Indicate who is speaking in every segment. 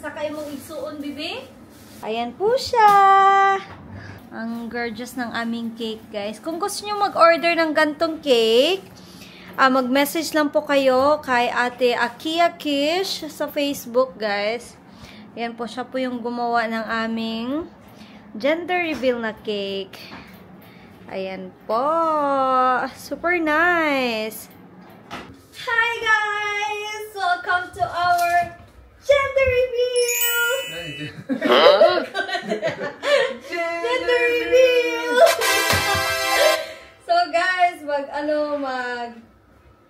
Speaker 1: Saka imong igsuon, bibi. Ayan po siya. Ang gorgeous ng aming cake, guys. Kung gusto nyo mag-order ng gantong cake, mag-message lang po kayo kay Ate Akia Kish sa Facebook, guys. Ayan po, siya po yung gumawa ng aming gender reveal na cake. Ayan po. Super nice. Hi, guys! Welcome to our gender reveal! Gender reveal! So, guys, ano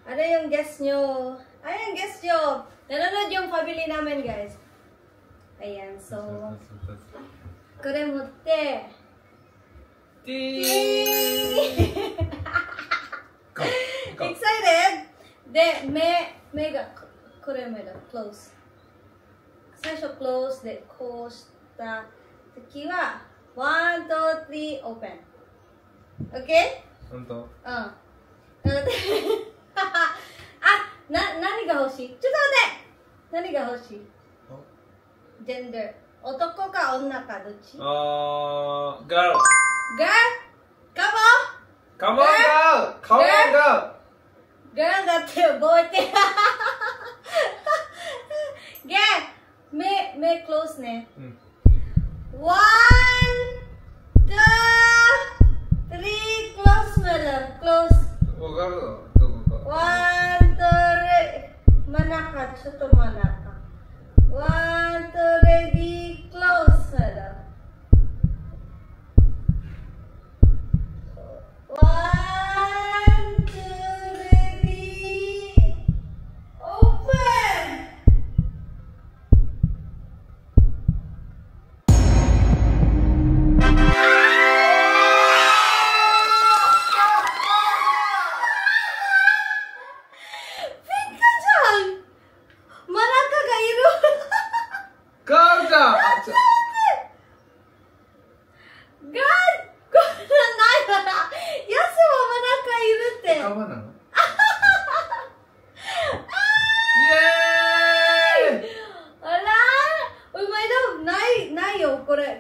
Speaker 1: yung guest nyo? Ano yung guest nyo? Nanonood yung family namin, guys. Ayan, so, kuremote. Excited? Kuremeda, close. 最初 close でこうした時は1、2、3 open. Okay?
Speaker 2: 本当？
Speaker 1: あ、何が欲しい？ちょっと待って。何が欲しい？ジェンダー。男か女かどっち？
Speaker 2: あー、girl。
Speaker 1: girl? Come on?
Speaker 2: Come on, girl! Come on, girl!
Speaker 1: Girl だって覚えて。目 close ね。
Speaker 2: うん。
Speaker 1: 1、2、3 close まだ close。
Speaker 2: わかるの？どこか。
Speaker 1: 1、2、真ん中、ちょっと真ん中。1、2、ready, close まだ。1、2、ready, open!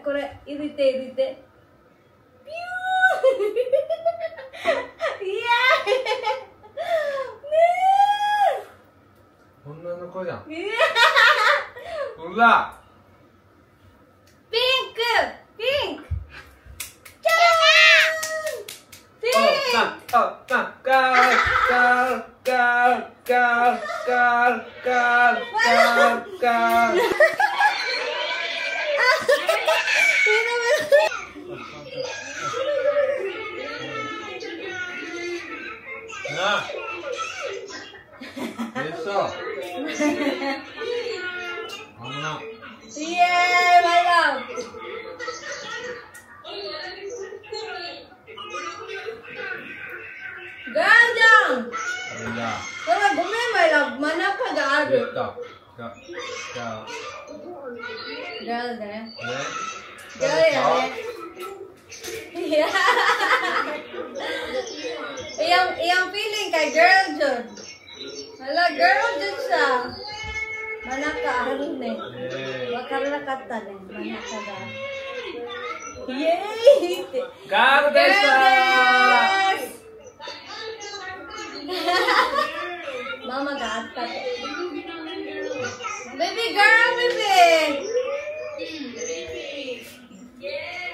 Speaker 1: これ入れてピューイエーイね
Speaker 2: 女の子じゃん。
Speaker 1: え
Speaker 2: ほら。
Speaker 1: ピンクじゃーんイエーイマイラブガージャンほらごめんマイラブ真ん中があるガールねガールやねIyang feeling kay girl jud. Hala, girl jud siya. Manaka aron ne. Wakara katta ne. Manaka ga. Yay!
Speaker 2: God bless us!
Speaker 1: Mama ga atta. Baby girl, baby. Yeah.